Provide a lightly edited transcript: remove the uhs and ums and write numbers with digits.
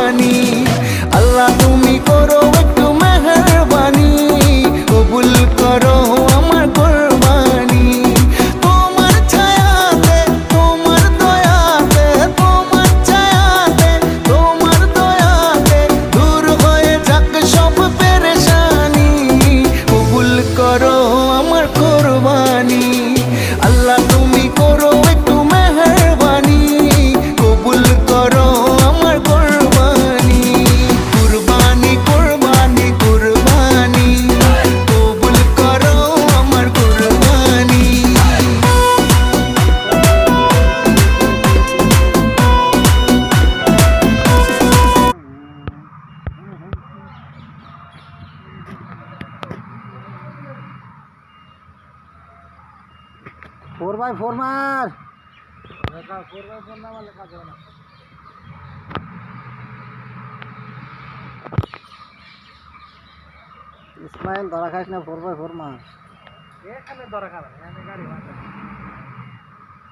কোরবানি। আল্লাহ তুমি করো একটু মেহেরবানি, কবুল করো আমার কোরবানি। তোমার ছায়াতে, তোমার দয়াতে, তোমার ছায়াতে, তোমার দয়াতে দূর হয়ে যাক সব পেরেশানি, কবুল করো আমার কোরবানি। আল্লাহ তুমি করো একটু মেহেরবানি, কবুল করো আমার কোরবানি। কুরবানি কুরবানি কুরবানি, কবুল করো আমার কোরবানি। फोर बाय फोर मार इस्माइल धरा खास ना 4x4 मार এখানে দরকার গাড়ি